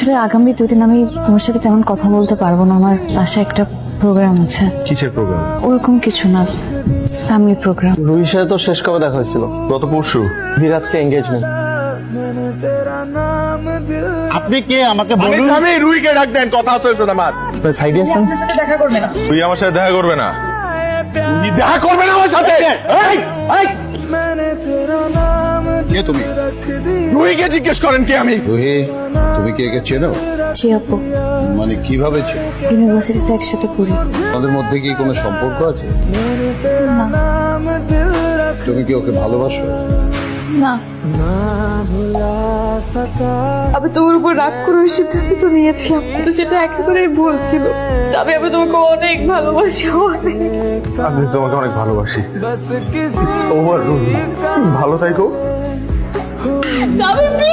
আসলে আগামী 2 দিন আমি তোমার সাথে তেমন কথা বলতে পারবো না, আমার বাসায় একটা প্রোগ্রাম আছে। কিসের প্রোগ্রাম? ওরকম কিছু না, ফ্যামিলি প্রোগ্রাম। রুহির সাথে তো শেষ কবে দেখা হয়েছিল? গত পরশু। ধীরাজকে এঙ্গেজমেন্ট। আপনি কে আমাকে বলুন? আমি রুইকে ডাক দেন, কথা আছে তো আমার। সাইডে এখন দেখা করবে না। তুই আমার সাথে দেখা করবে না, তুই দেখা করবে না আমার সাথে। এই, এই, কে তুমি? রুইকে জিজ্ঞেস করেন কে আমি। রুহি, তুমি কি একে চেনো? জি আপু, মানে কিভাবে চেনো? ইউনিভার্সিটিতে একসাথে পড়ি। তোমাদের মধ্যে কি কোনো সম্পর্ক আছে? না। তুমি কি ওকে ভালোবাসো? না। আমি তোমার উপর রাগ করার সিদ্ধান্ত তো নিয়েছিলাম, তো সেটা একেবারেই ভুল ছিল। আমি তোমাকে অনেক ভালোবাসি, অনেক। আমি তোমাকে অনেক ভালোবাসি। ওভার রুহি, ভালো থাকো। আমি